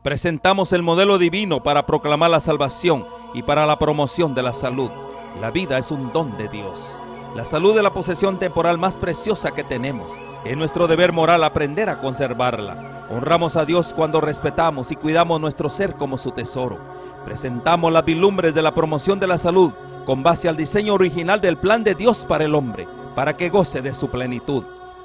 Presentamos el modelo divino para proclamar la salvación y para la promoción de la salud. La vida es un don de Dios. La salud es la posesión temporal más preciosa que tenemos. Es nuestro deber moral aprender a conservarla. Honramos a Dios cuando respetamos y cuidamos nuestro ser como su tesoro. Presentamos las vilumbres de la promoción de la salud con base al diseño original del plan de Dios para el hombre, para que goce de su plenitud.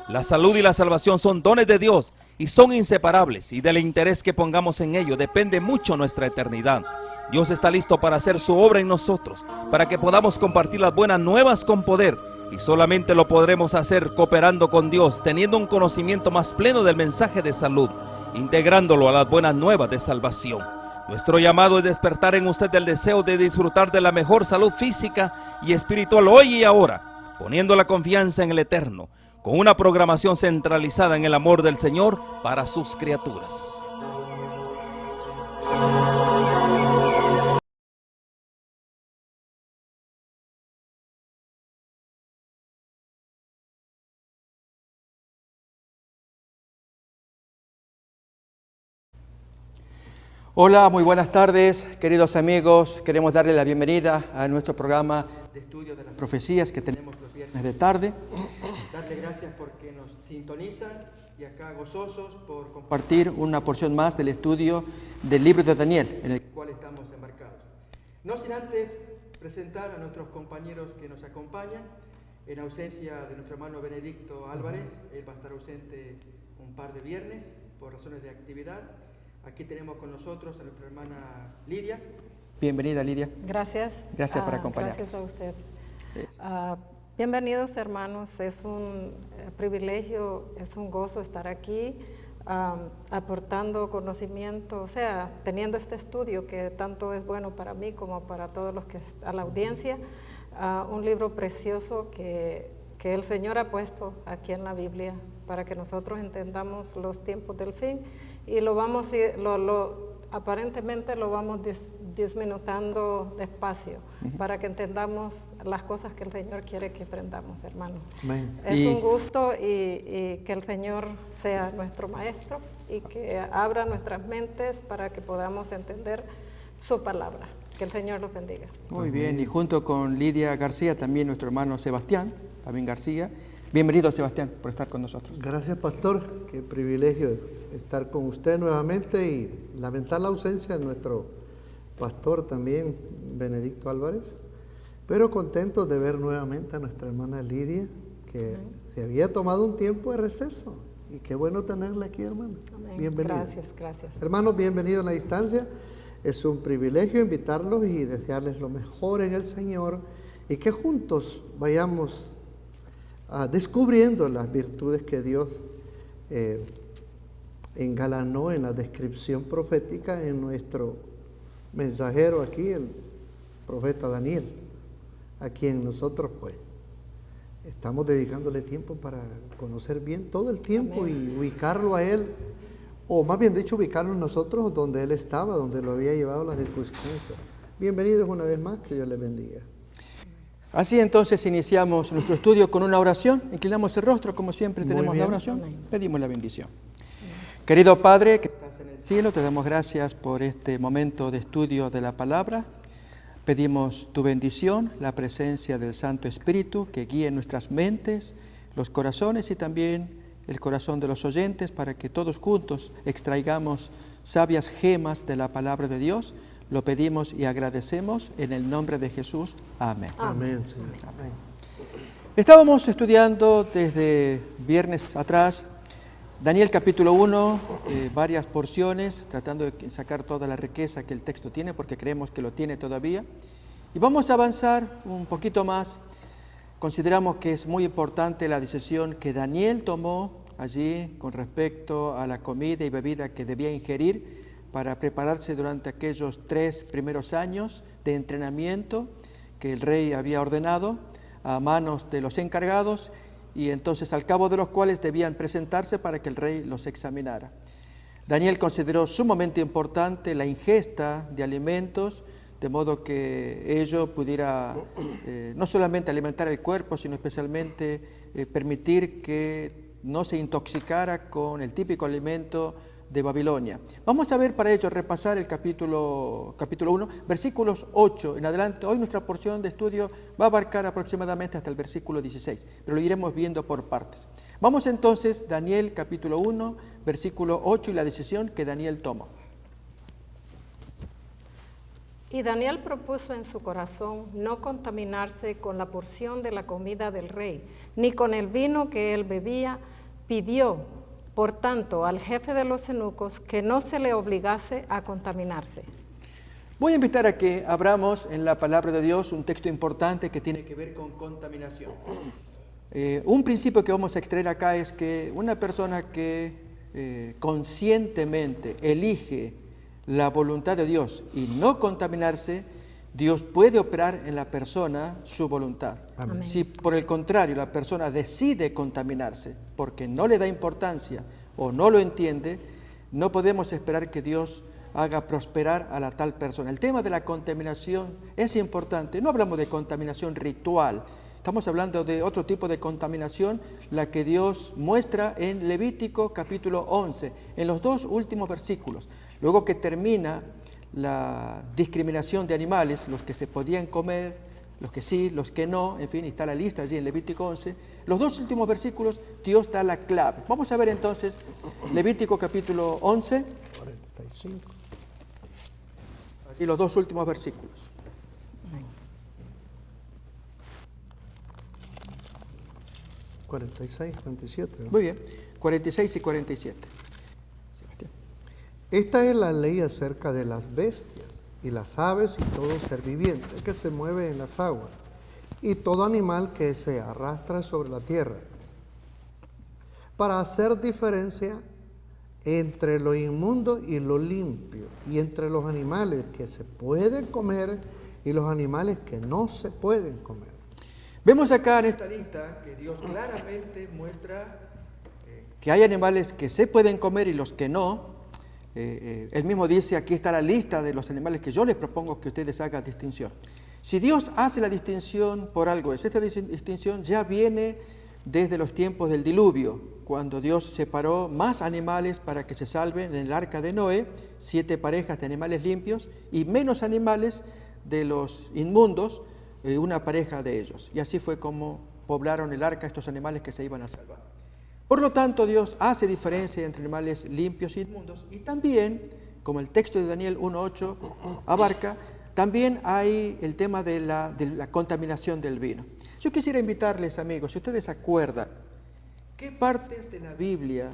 La salud y la salvación son dones de Dios y son inseparables, y del interés que pongamos en ello depende mucho nuestra eternidad. Dios está listo para hacer su obra en nosotros, para que podamos compartir las buenas nuevas con poder, y solamente lo podremos hacer cooperando con Dios, teniendo un conocimiento más pleno del mensaje de salud, integrándolo a las buenas nuevas de salvación. Nuestro llamado es despertar en usted el deseo de disfrutar de la mejor salud física y espiritual hoy y ahora, poniendo la confianza en el Eterno, con una programación centralizada en el amor del Señor para sus criaturas. Hola, muy buenas tardes, queridos amigos. Queremos darle la bienvenida a nuestro programa de estudio de las profecías que tenemos los viernes de tarde. Darle gracias porque nos sintonizan y acá gozosos por compartir una porción más del estudio del libro de Daniel, en el cual estamos embarcados. No sin antes presentar a nuestros compañeros que nos acompañan, en ausencia de nuestro hermano Benedicto Álvarez. Él va a estar ausente un par de viernes por razones de actividad. Aquí tenemos con nosotros a nuestra hermana Lidia. Bienvenida, Lidia. Gracias. Gracias por acompañarnos. Gracias a usted. Bienvenidos, hermanos. Es un privilegio, es un gozo estar aquí aportando conocimiento, o sea, teniendo este estudio que tanto es bueno para mí como para todos los que a la audiencia. Un libro precioso que el Señor ha puesto aquí en la Biblia para que nosotros entendamos los tiempos del fin. Y aparentemente lo vamos disminutando despacio para que entendamos las cosas que el Señor quiere que aprendamos, hermanos. Es un gusto y que el Señor sea nuestro maestro y que abra nuestras mentes para que podamos entender su palabra. Que el Señor los bendiga. Muy bien, y junto con Lidia García también nuestro hermano Sebastián, también García. Bienvenido, Sebastián, por estar con nosotros. Gracias, pastor. Qué privilegio estar con usted nuevamente y lamentar la ausencia de nuestro pastor también, Benedicto Álvarez, pero contentos de ver nuevamente a nuestra hermana Lidia, que se había tomado un tiempo de receso. Y qué bueno tenerla aquí, hermana. Amén. Bienvenida. Gracias. Hermanos, bienvenidos a la distancia. Es un privilegio invitarlos y desearles lo mejor en el Señor y que juntos vayamos descubriendo las virtudes que Dios engalanó en la descripción profética en nuestro mensajero aquí, el profeta Daniel, a quien nosotros pues estamos dedicándole tiempo para conocer bien todo el tiempo. Amén. Y ubicarlo a él, o más bien dicho, ubicarlo nosotros donde él estaba, donde lo había llevado las circunstancias. Bienvenidos una vez más, que Dios les bendiga. Así entonces iniciamos nuestro estudio con una oración. Inclinamos el rostro, como siempre tenemos la oración. Pedimos la bendición. Querido Padre, que estás en el cielo, te damos gracias por este momento de estudio de la palabra. Pedimos tu bendición, la presencia del Santo Espíritu que guíe nuestras mentes, los corazones y también el corazón de los oyentes, para que todos juntos extraigamos sabias gemas de la palabra de Dios. Lo pedimos y agradecemos en el nombre de Jesús. Amén. Amén, Señor. Amén. Estábamos estudiando desde viernes atrás Daniel capítulo 1, varias porciones, tratando de sacar toda la riqueza que el texto tiene, porque creemos que lo tiene todavía. Y vamos a avanzar un poquito más. Consideramos que es muy importante la decisión que Daniel tomó allí con respecto a la comida y bebida que debía ingerir para prepararse durante aquellos 3 primeros años de entrenamiento que el rey había ordenado a manos de los encargados, y entonces al cabo de los cuales debían presentarse para que el rey los examinara. Daniel consideró sumamente importante la ingesta de alimentos, de modo que ello pudiera no solamente alimentar el cuerpo, sino especialmente permitir que no se intoxicara con el típico alimento de Babilonia. Vamos a ver para ello, repasar el capítulo 1, versículos 8 en adelante. Hoy nuestra porción de estudio va a abarcar aproximadamente hasta el versículo 16, pero lo iremos viendo por partes. Vamos entonces, Daniel capítulo 1, versículo 8 y la decisión que Daniel tomó. Y Daniel propuso en su corazón no contaminarse con la porción de la comida del rey, ni con el vino que él bebía. Pidió, por tanto, al jefe de los eunucos que no se le obligase a contaminarse. Voy a invitar a que abramos en la palabra de Dios un texto importante que tiene que ver con contaminación. Un principio que vamos a extraer acá es que una persona que conscientemente elige la voluntad de Dios y no contaminarse, Dios puede operar en la persona su voluntad. Amén. Si por el contrario la persona decide contaminarse porque no le da importancia o no lo entiende, no podemos esperar que Dios haga prosperar a la tal persona. El tema de la contaminación es importante. No hablamos de contaminación ritual, estamos hablando de otro tipo de contaminación, la que Dios muestra en Levítico capítulo 11, en los 2 últimos versículos. Luego que termina la discriminación de animales, los que se podían comer, los que sí, los que no, en fin, está la lista allí en Levítico 11. Los 2 últimos versículos, Dios da la clave. Vamos a ver entonces Levítico capítulo 11. 45. Aquí los 2 últimos versículos. 46, 47. ¿no? Muy bien, 46 y 47. Esta es la ley acerca de las bestias y las aves y todo ser viviente que se mueve en las aguas y todo animal que se arrastra sobre la tierra, para hacer diferencia entre lo inmundo y lo limpio, y entre los animales que se pueden comer y los animales que no se pueden comer. Vemos acá en esta lista que Dios claramente muestra que hay animales que se pueden comer y los que no. Él mismo dice, aquí está la lista de los animales que yo les propongo que ustedes hagan distinción. Si Dios hace la distinción por algo, esta distinción ya viene desde los tiempos del diluvio, cuando Dios separó más animales para que se salven en el arca de Noé, 7 parejas de animales limpios y menos animales de los inmundos, una pareja de ellos. Y así fue como poblaron el arca estos animales que se iban a salvar. Por lo tanto, Dios hace diferencia entre animales limpios e inmundos, y también, como el texto de Daniel 1:8 abarca, también hay el tema de la contaminación del vino. Yo quisiera invitarles, amigos, si ustedes se acuerdan, ¿qué partes de la Biblia,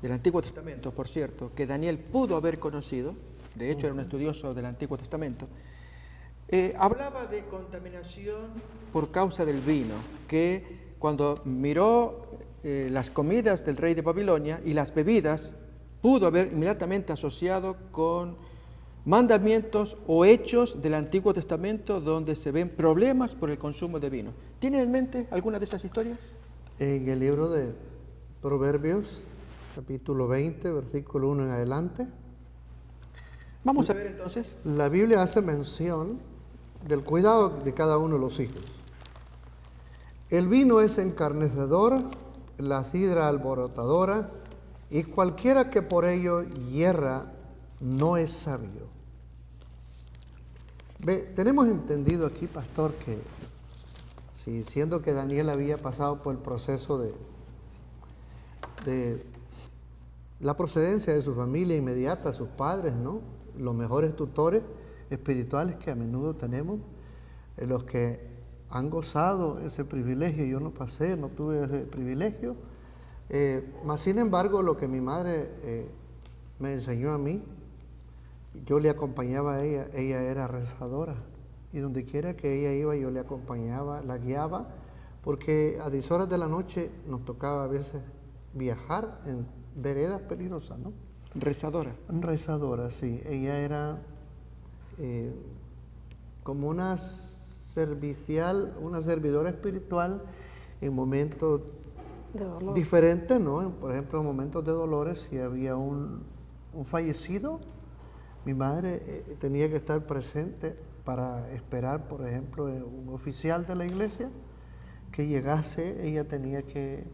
del Antiguo Testamento, por cierto, que Daniel pudo haber conocido? De hecho, era un estudioso del Antiguo Testamento. Hablaba de contaminación por causa del vino, que cuando miró las comidas del rey de Babilonia y las bebidas, pudo haber inmediatamente asociado con mandamientos o hechos del Antiguo Testamento donde se ven problemas por el consumo de vino. ¿Tienen en mente alguna de esas historias? En el libro de Proverbios, capítulo 20, versículo 1 en adelante, Vamos a ver entonces. la Biblia hace mención del cuidado de cada uno de los hijos. El vino es encarnecedor, la sidra alborotadora, y cualquiera que por ello hierra no es sabio. Tenemos entendido aquí, pastor, que si siendo que Daniel había pasado por el proceso de la procedencia de su familia inmediata, sus padres, ¿no? Los mejores tutores espirituales que a menudo tenemos, los que han gozado ese privilegio. Yo no pasé, no tuve ese privilegio, mas sin embargo lo que mi madre me enseñó a mí, yo le acompañaba a ella. Ella era rezadora y donde quiera que ella iba yo le acompañaba, la guiaba, porque a 10 horas de la noche nos tocaba a veces viajar en veredas peligrosas, ¿no? Rezadora. Rezadora, sí. Ella era como una servicial, una servidora espiritual en momentos diferentes, ¿no? Por ejemplo, en momentos de dolores, si había un fallecido, mi madre tenía que estar presente para esperar, por ejemplo, un oficial de la iglesia que llegase. Ella tenía que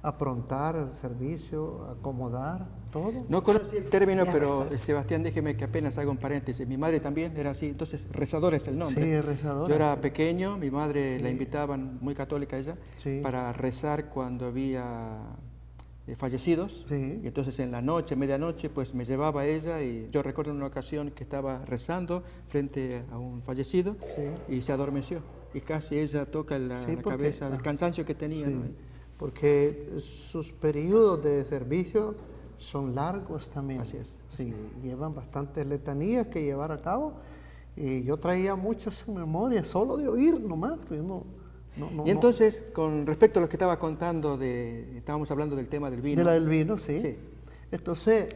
aprontar el servicio, acomodar, todo. No conocí el término, pero Sebastián, déjeme que apenas haga un paréntesis. Mi madre también era así, entonces rezadora es el nombre. Sí, rezadora. Yo era pequeño, mi madre la invitaban, muy católica ella, para rezar cuando había fallecidos. Y entonces en la noche, medianoche, pues me llevaba ella y yo recuerdo en una ocasión que estaba rezando frente a un fallecido y se adormeció. Y casi ella toca la cabeza del cansancio que tenía, ¿no? Porque sus periodos de servicio son largos también. Así es. Sí, llevan bastantes letanías que llevar a cabo. Y yo traía muchas en memoria, solo de oír nomás. Pues y entonces, con respecto a lo que estaba contando, estábamos hablando del tema del vino. De la del vino, sí. Entonces,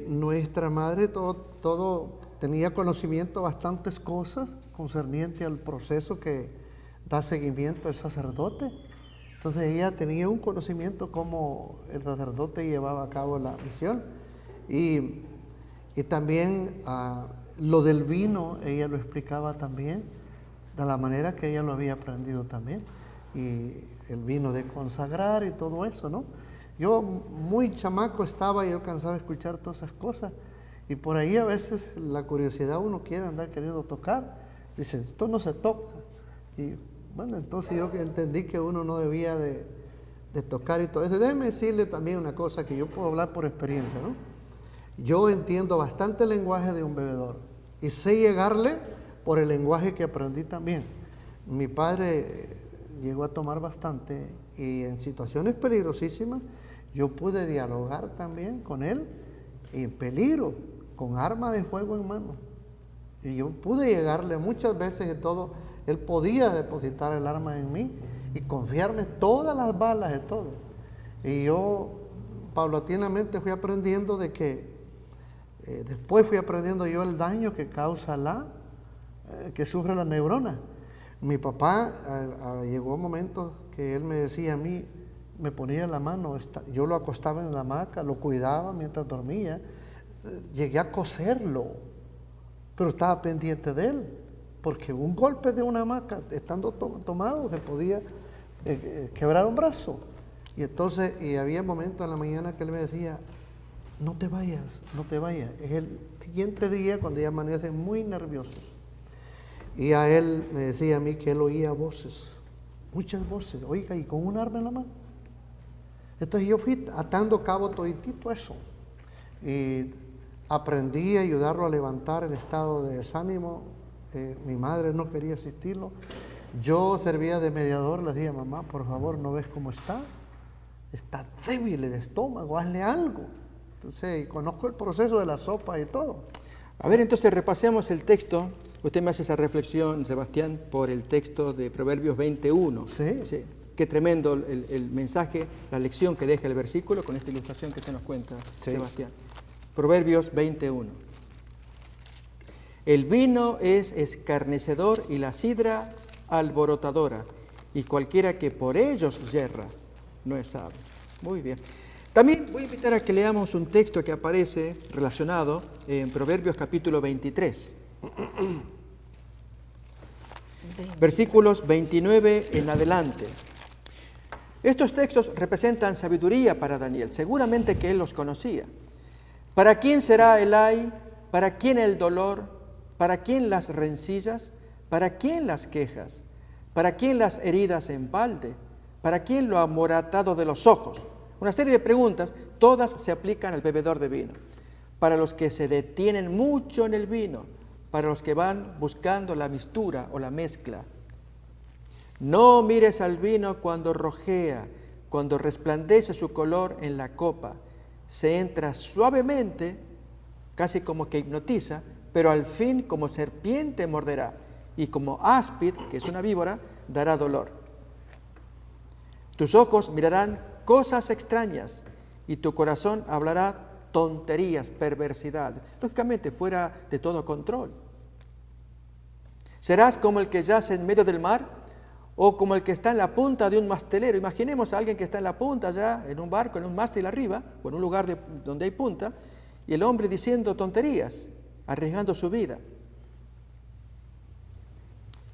nuestra madre todo tenía conocimiento de bastantes cosas concerniente al proceso que da seguimiento al sacerdote. Entonces ella tenía un conocimiento cómo el sacerdote llevaba a cabo la misión. Y también lo del vino, ella lo explicaba también, de la manera que ella lo había aprendido también. Y el vino de consagrar y todo eso, ¿no? Yo muy chamaco estaba y alcanzaba a escuchar todas esas cosas. Y por ahí a veces la curiosidad uno quiere andar queriendo tocar. Dice, esto no se toca. Y bueno, entonces yo entendí que uno no debía de tocar y todo eso. Déjeme decirle también una cosa que yo puedo hablar por experiencia, ¿no? Yo entiendo bastante el lenguaje de un bebedor y sé llegarle por el lenguaje que aprendí también. Mi padre llegó a tomar bastante y en situaciones peligrosísimas yo pude dialogar también con él en peligro, con arma de fuego en mano. Y yo pude llegarle muchas veces y todo. Él podía depositar el arma en mí y confiarme todas las balas de todo. Y yo paulatinamente fui aprendiendo de que, después fui aprendiendo yo el daño que causa que sufre la neurona. Mi papá llegó momentos que él me decía a mí, me ponía la mano, yo lo acostaba en la hamaca, lo cuidaba mientras dormía, llegué a coserlo, pero estaba pendiente de él. Porque un golpe de una hamaca, estando tomado, se podía quebrar un brazo. Y entonces, había momentos en la mañana que él me decía, no te vayas, no te vayas. Es el siguiente día cuando ya amanecen muy nerviosos. Y a él me decía a mí que él oía voces, muchas voces, oiga, y con un arma en la mano. Entonces yo fui atando cabo toditito eso. Y aprendí a ayudarlo a levantar el estado de desánimo. Mi madre no quería asistirlo. Yo servía de mediador, le decía, mamá, por favor, ¿no ves cómo está? Está débil el estómago, hazle algo. Entonces, conozco el proceso de la sopa y todo. A ver, entonces repasemos el texto. Usted me hace esa reflexión, Sebastián, por el texto de Proverbios 21. Sí. Qué tremendo el mensaje, la lección que deja el versículo con esta ilustración que se nos cuenta, Sebastián. Proverbios 21. El vino es escarnecedor y la sidra alborotadora, y cualquiera que por ellos yerra no es sabio. Muy bien. También voy a invitar a que leamos un texto que aparece relacionado en Proverbios capítulo 23. Versículos 29 en adelante. Estos textos representan sabiduría para Daniel, seguramente que él los conocía. ¿Para quién será el ay? ¿Para quién el dolor? ¿Para quién las rencillas? ¿Para quién las quejas? ¿Para quién las heridas en balde? ¿Para quién lo amoratado de los ojos? Una serie de preguntas, todas se aplican al bebedor de vino. Para los que se detienen mucho en el vino, para los que van buscando la mistura o la mezcla. No mires al vino cuando rojea, cuando resplandece su color en la copa. Se entra suavemente, casi como que hipnotiza, pero al fin como serpiente morderá, y como áspid, que es una víbora, dará dolor. Tus ojos mirarán cosas extrañas, y tu corazón hablará tonterías, perversidad, lógicamente fuera de todo control. Serás como el que yace en medio del mar, o como el que está en la punta de un mastelero. Imaginemos a alguien que está en la punta ya, en un barco, en un mástil arriba, o en un lugar donde hay punta, y el hombre diciendo tonterías, arriesgando su vida.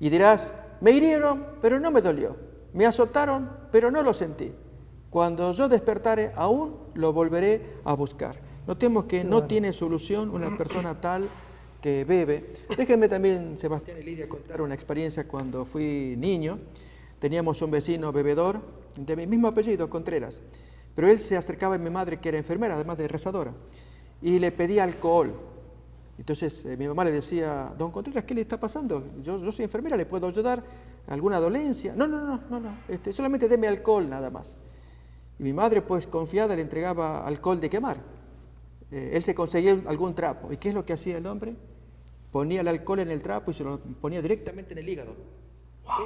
Y dirás, me hirieron, pero no me dolió. Me azotaron, pero no lo sentí. Cuando yo despertare, aún lo volveré a buscar. Notemos que no tiene solución una persona tal que bebe. Déjenme también, Sebastián y Lidia, contar una experiencia cuando fui niño. Teníamos un vecino bebedor de mi mismo apellido, Contreras, pero él se acercaba a mi madre, que era enfermera, además de rezadora, y le pedía alcohol. Entonces mi mamá le decía: don Contreras, ¿qué le está pasando? Yo soy enfermera, ¿le puedo ayudar? ¿Alguna dolencia? No, solamente deme alcohol nada más. Y mi madre, pues confiada, le entregaba alcohol de quemar. Él se conseguía algún trapo. ¿Y qué es lo que hacía el hombre? Ponía el alcohol en el trapo y se lo ponía directamente en el hígado.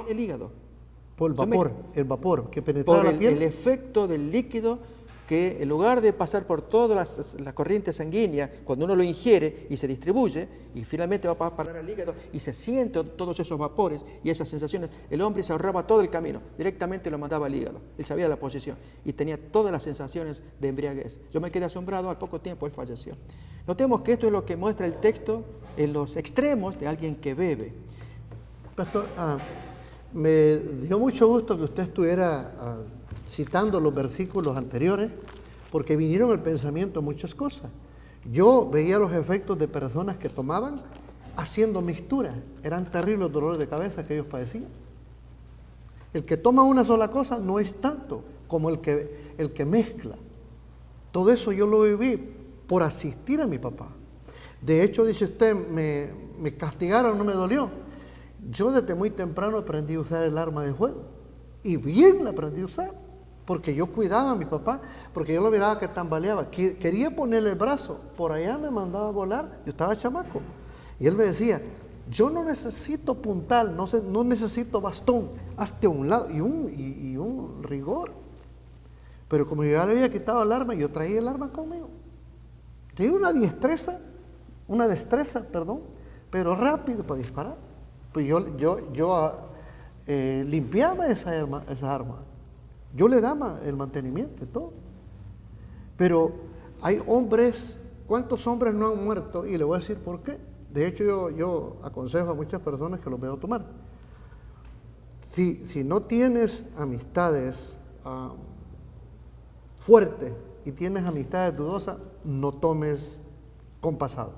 En el hígado. Por el vapor que penetraba la piel. El efecto del líquido, que en lugar de pasar por todas las corrientes sanguíneas, cuando uno lo ingiere y se distribuye, y finalmente va a parar al hígado y se sienten todos esos vapores y esas sensaciones, el hombre se ahorraba todo el camino, directamente lo mandaba al hígado. Él sabía la posición y tenía todas las sensaciones de embriaguez. Yo me quedé asombrado, al poco tiempo él falleció. Notemos que esto es lo que muestra el texto en los extremos de alguien que bebe. Pastor, me dio mucho gusto que usted estuviera citando los versículos anteriores, porque vinieron al pensamiento muchas cosas. Yo veía los efectos de personas que tomaban haciendo mixturas. Eran terribles los dolores de cabeza que ellos padecían. El que toma una sola cosa no es tanto como el que mezcla. Todo eso yo lo viví por asistir a mi papá. De hecho, dice usted, me castigaron, no me dolió. Yo desde muy temprano aprendí a usar el arma de fuego. Y bien la aprendí a usar. Porque yo cuidaba a mi papá, porque yo lo miraba que tambaleaba. Quería ponerle el brazo, por allá me mandaba a volar, yo estaba chamaco. Y él me decía: yo no necesito puntal, no necesito bastón, hazte a un lado, y un rigor. Pero como yo ya le había quitado el arma, yo traía el arma conmigo. Tenía una destreza, pero rápido para disparar. Pues yo limpiaba esa arma. Yo le daba el mantenimiento y todo. Pero hay hombres, ¿cuántos hombres no han muerto? Y le voy a decir por qué. De hecho, yo aconsejo a muchas personas que los veo tomar. Si no tienes amistades fuertes y tienes amistades dudosas, no tomes con pasado.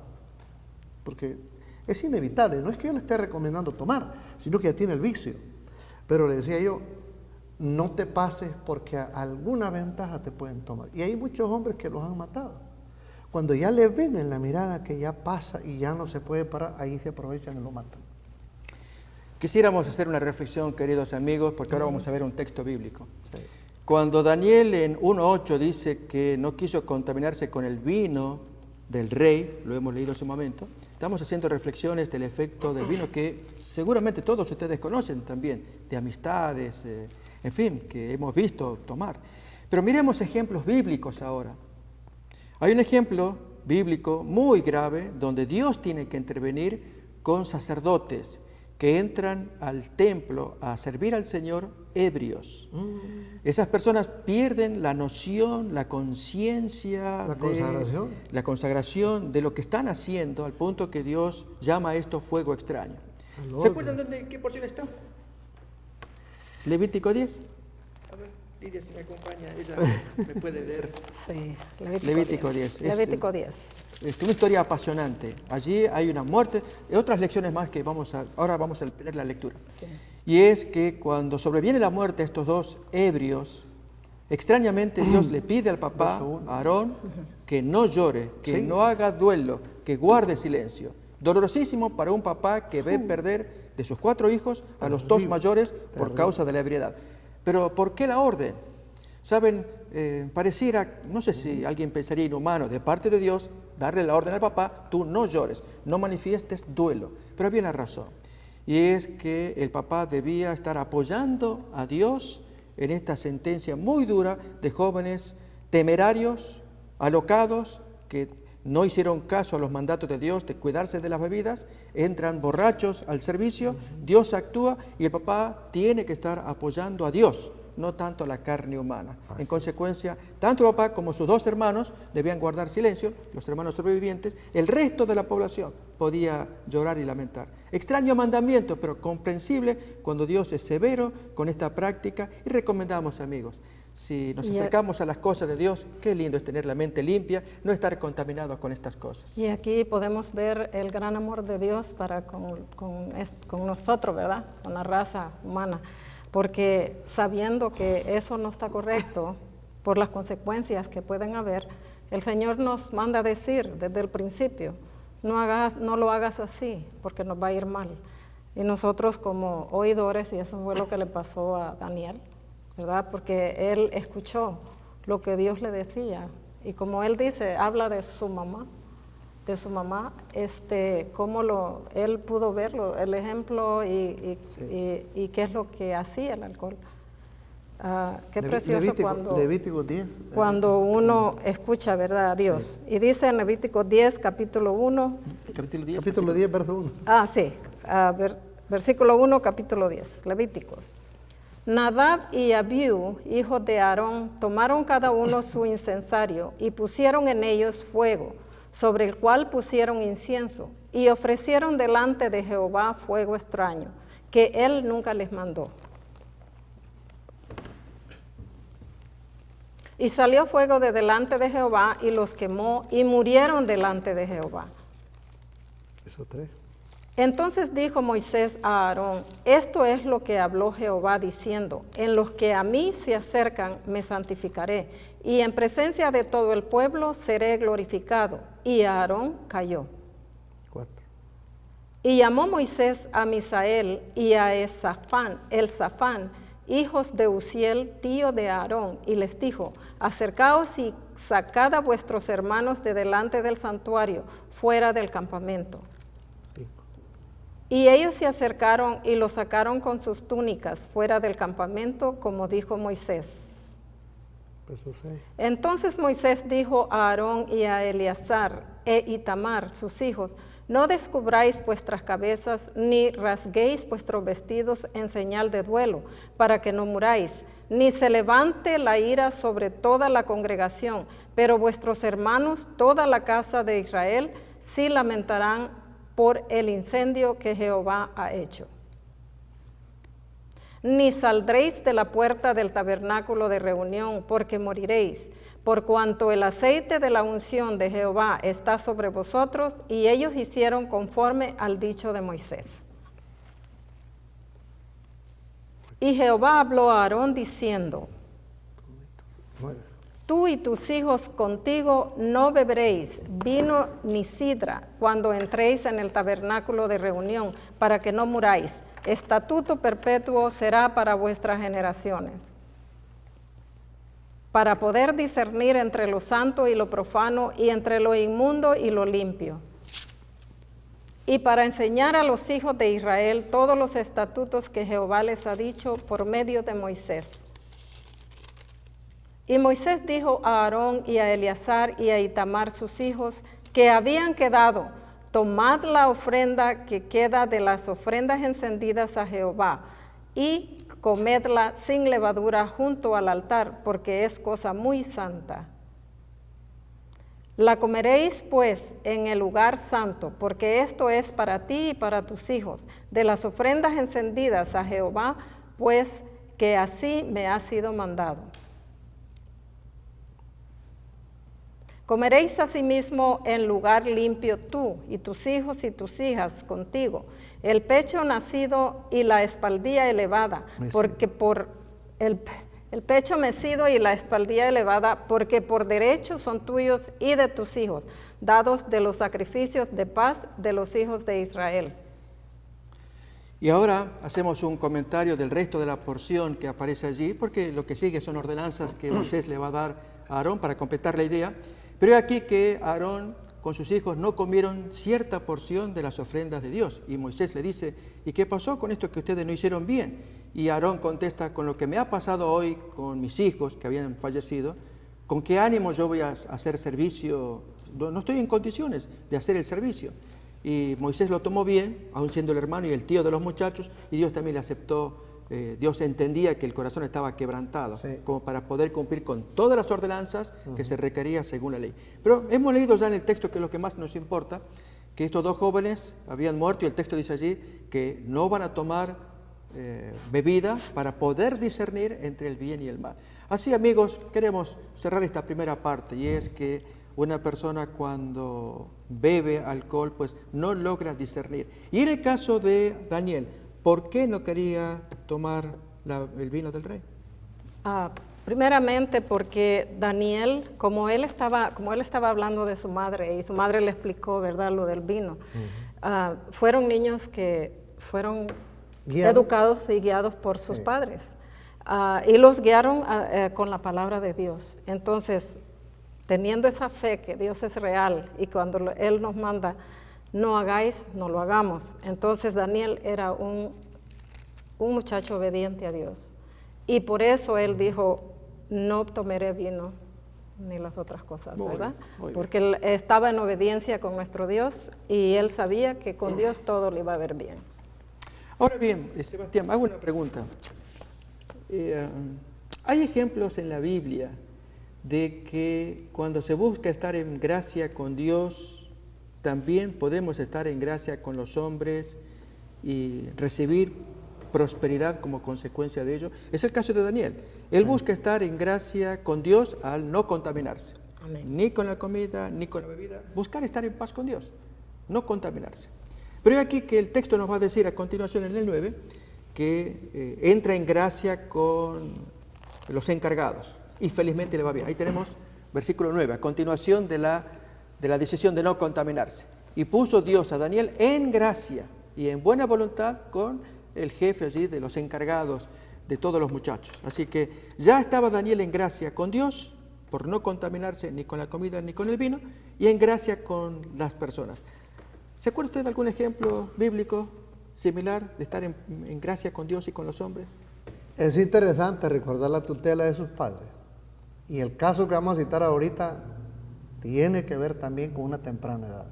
Porque es inevitable. No es que yo le esté recomendando tomar, sino que ya tiene el vicio. Pero le decía yo: no te pases, porque alguna ventaja te pueden tomar. Y hay muchos hombres que los han matado. Cuando ya le ven en la mirada que ya pasa y ya no se puede parar, ahí se aprovechan y lo matan. Quisiéramos hacer una reflexión, queridos amigos, porque ahora vamos a ver un texto bíblico. Sí. Cuando Daniel en 1:8 dice que no quiso contaminarse con el vino del rey, lo hemos leído hace un momento, estamos haciendo reflexiones del efecto del vino que seguramente todos ustedes conocen también, de amistades, en fin, que hemos visto tomar. Pero miremos ejemplos bíblicos ahora. Hay un ejemplo bíblico muy grave donde Dios tiene que intervenir con sacerdotes que entran al templo a servir al Señor ebrios. Esas personas pierden la noción, la conciencia, la consagración de lo que están haciendo, al punto que Dios llama a esto fuego extraño. ¿Se acuerdan de qué porción está? Levítico 10. A ver, Lidia, si me acompaña, ella me puede leer. Sí, Levítico 10. Levítico 10. Es una historia apasionante. Allí hay una muerte, y otras lecciones más que ahora vamos a tener la lectura. Sí. Y es que cuando sobreviene la muerte a estos dos ebrios, extrañamente Dios le pide al papá, a Aarón, que no llore, que no haga duelo, que guarde silencio. Dolorosísimo para un papá que ve perder de sus 4 hijos a los 2 mayores por causa de la ebriedad. Pero ¿por qué la orden? Saben, pareciera, no sé si alguien pensaría inhumano de parte de Dios darle la orden al papá: tú no llores, no manifiestes duelo. Pero había una razón, y es que el papá debía estar apoyando a Dios en esta sentencia muy dura de jóvenes temerarios, alocados, que no hicieron caso a los mandatos de Dios de cuidarse de las bebidas, entran borrachos al servicio, Dios actúa y el papá tiene que estar apoyando a Dios, no tanto la carne humana. En consecuencia, tanto el papá como sus dos hermanos debían guardar silencio, los hermanos sobrevivientes. El resto de la población podía llorar y lamentar. Extraño mandamiento, pero comprensible cuando Dios es severo con esta práctica. Y recomendamos, amigos, si nos acercamos a las cosas de Dios, qué lindo es tener la mente limpia, no estar contaminados con estas cosas. Y aquí podemos ver el gran amor de Dios para con nosotros, ¿verdad? Con la raza humana. Porque sabiendo que eso no está correcto, por las consecuencias que pueden haber, el Señor nos manda a decir desde el principio, no lo hagas así, porque nos va a ir mal. Y nosotros como oidores, y eso fue lo que le pasó a Daniel, ¿verdad? Porque él escuchó lo que Dios le decía. Y como él dice, habla de su mamá, cómo él pudo verlo, el ejemplo y qué es lo que hacía el alcohol. Qué precioso Levítico 10. Cuando uno escucha, ¿verdad? A Dios. Sí. Y dice en Levítico 10, capítulo 1. Capítulo 10, verso 1. Sí. Versículo 1, capítulo 10. Levíticos. Nadab y Abiú, hijos de Aarón, tomaron cada uno su incensario y pusieron en ellos fuego, sobre el cual pusieron incienso, y ofrecieron delante de Jehová fuego extraño, que él nunca les mandó. Y salió fuego de delante de Jehová, y los quemó, y murieron delante de Jehová. Eso 3. Entonces dijo Moisés a Aarón, esto es lo que habló Jehová diciendo, en los que a mí se acercan me santificaré, y en presencia de todo el pueblo seré glorificado. Y Aarón cayó. 4. Y llamó Moisés a Misael y a Elzafán, hijos de Uziel, tío de Aarón, y les dijo, acercaos y sacad a vuestros hermanos de delante del santuario, fuera del campamento. 5. Y ellos se acercaron y los sacaron con sus túnicas fuera del campamento, como dijo Moisés. Verso 6. Entonces Moisés dijo a Aarón y a Eleazar e Itamar, sus hijos, no descubráis vuestras cabezas, ni rasguéis vuestros vestidos en señal de duelo, para que no muráis, ni se levante la ira sobre toda la congregación, pero vuestros hermanos, toda la casa de Israel, sí lamentarán por el incendio que Jehová ha hecho. Ni saldréis de la puerta del tabernáculo de reunión, porque moriréis, por cuanto el aceite de la unción de Jehová está sobre vosotros, y ellos hicieron conforme al dicho de Moisés. Y Jehová habló a Aarón diciendo, 9. Tú y tus hijos contigo no beberéis vino ni sidra cuando entréis en el tabernáculo de reunión, para que no muráis. Estatuto perpetuo será para vuestras generaciones, para poder discernir entre lo santo y lo profano, y entre lo inmundo y lo limpio, y para enseñar a los hijos de Israel todos los estatutos que Jehová les ha dicho por medio de Moisés. Y Moisés dijo a Aarón y a Eleazar y a Itamar sus hijos que habían quedado, tomad la ofrenda que queda de las ofrendas encendidas a Jehová y comedla sin levadura junto al altar, porque es cosa muy santa. La comeréis pues en el lugar santo, porque esto es para ti y para tus hijos, de las ofrendas encendidas a Jehová, pues que así me ha sido mandado. Comeréis asimismo en lugar limpio tú y tus hijos y tus hijas contigo, el pecho nacido y la espaldilla elevada, porque por el pecho mecido y la espaldilla elevada, porque por derecho son tuyos y de tus hijos, dados de los sacrificios de paz de los hijos de Israel. Y ahora hacemos un comentario del resto de la porción que aparece allí, porque lo que sigue son ordenanzas que Moisés le va a dar a Aarón para completar la idea. Pero aquí que Aarón con sus hijos no comieron cierta porción de las ofrendas de Dios. Y Moisés le dice, ¿y qué pasó con esto que ustedes no hicieron bien? Y Aarón contesta, con lo que me ha pasado hoy con mis hijos que habían fallecido, ¿con qué ánimo yo voy a hacer servicio? No estoy en condiciones de hacer el servicio. Y Moisés lo tomó bien, aun siendo el hermano y el tío de los muchachos, y Dios también le aceptó Dios entendía que el corazón estaba quebrantado, Sí. como para poder cumplir con todas las ordenanzas que se requería según la ley. Pero hemos leído ya en el texto, que es lo que más nos importa, que estos dos jóvenes habían muerto, y el texto dice allí que no van a tomar bebida para poder discernir entre el bien y el mal. Así, amigos, queremos cerrar esta primera parte, y es que una persona cuando bebe alcohol pues no logra discernir. Y en el caso de Daniel, ¿por qué no quería tomar el vino del rey? Primeramente porque Daniel, como él estaba hablando de su madre, y su madre le explicó, ¿verdad?, lo del vino, fueron niños que fueron educados y guiados por sus padres, y los guiaron con la palabra de Dios. Entonces, teniendo esa fe que Dios es real, y cuando Él nos manda, no hagáis, no lo hagamos. Entonces Daniel era un muchacho obediente a Dios, y por eso él dijo, no tomaré vino ni las otras cosas, ¿verdad? Porque él estaba en obediencia con nuestro Dios, y él sabía que con Dios todo le iba a ver bien. Ahora bien, Sebastián, hago una pregunta. ¿Hay ejemplos en la Biblia de que cuando se busca estar en gracia con Dios, también podemos estar en gracia con los hombres y recibir prosperidad como consecuencia de ello? Es el caso de Daniel. Él busca estar en gracia con Dios al no contaminarse. Amén. Ni con la comida, ni con la bebida. Buscar estar en paz con Dios, no contaminarse. Pero hay aquí que el texto nos va a decir a continuación en el 9 que entra en gracia con los encargados, y felizmente le va bien. Ahí tenemos versículo 9, a continuación de la decisión de no contaminarse. Y puso Dios a Daniel en gracia y en buena voluntad con el jefe allí de los encargados de todos los muchachos. Así que ya estaba Daniel en gracia con Dios por no contaminarse ni con la comida ni con el vino, y en gracia con las personas. ¿Se acuerda usted de algún ejemplo bíblico similar de estar en gracia con Dios y con los hombres? Es interesante recordar la tutela de sus padres. Y el caso que vamos a citar ahorita tiene que ver también con una temprana edad.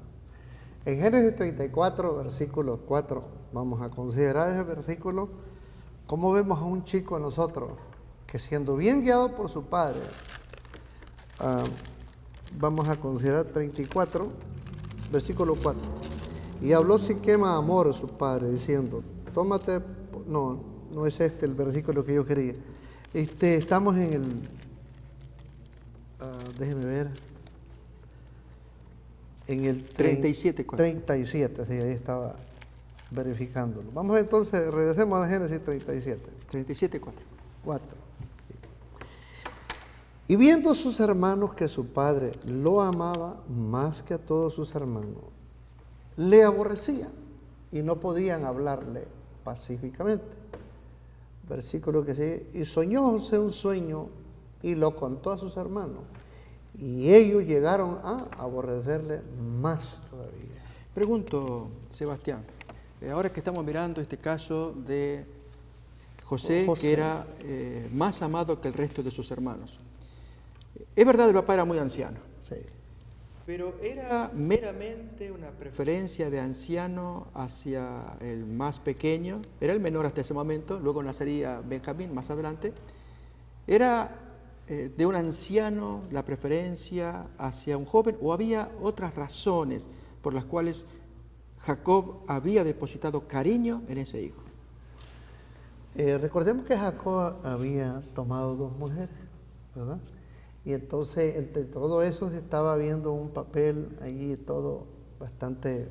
En Génesis 34, versículo 4, vamos a considerar ese versículo, cómo vemos a un chico en nosotros que, siendo bien guiado por su padre, vamos a considerar 34, versículo 4. Y habló Siquem a Hamor, su padre, diciendo, tómate, no es este el versículo que yo quería. Estamos en el, déjeme ver, en el 37, 37, sí, ahí estaba verificándolo. Vamos entonces, regresemos a Génesis 37. 37, 4. Y viendo sus hermanos que su padre lo amaba más que a todos sus hermanos, le aborrecían y no podían hablarle pacíficamente. Versículo que sigue, y soñó José un sueño y lo contó a sus hermanos, y ellos llegaron a aborrecerle más todavía. Pregunto, Sebastián, ahora que estamos mirando este caso de José, que era más amado que el resto de sus hermanos. Es verdad, el papá era muy anciano. Sí. Pero ¿era meramente una preferencia de anciano hacia el más pequeño? Era el menor hasta ese momento, luego nacería Benjamín más adelante. ¿Era de un anciano la preferencia hacia un joven, o había otras razones por las cuales Jacob había depositado cariño en ese hijo? Recordemos que Jacob había tomado 2 mujeres, ¿verdad? Y entonces, entre todo eso, se estaba viendo un papel allí todo bastante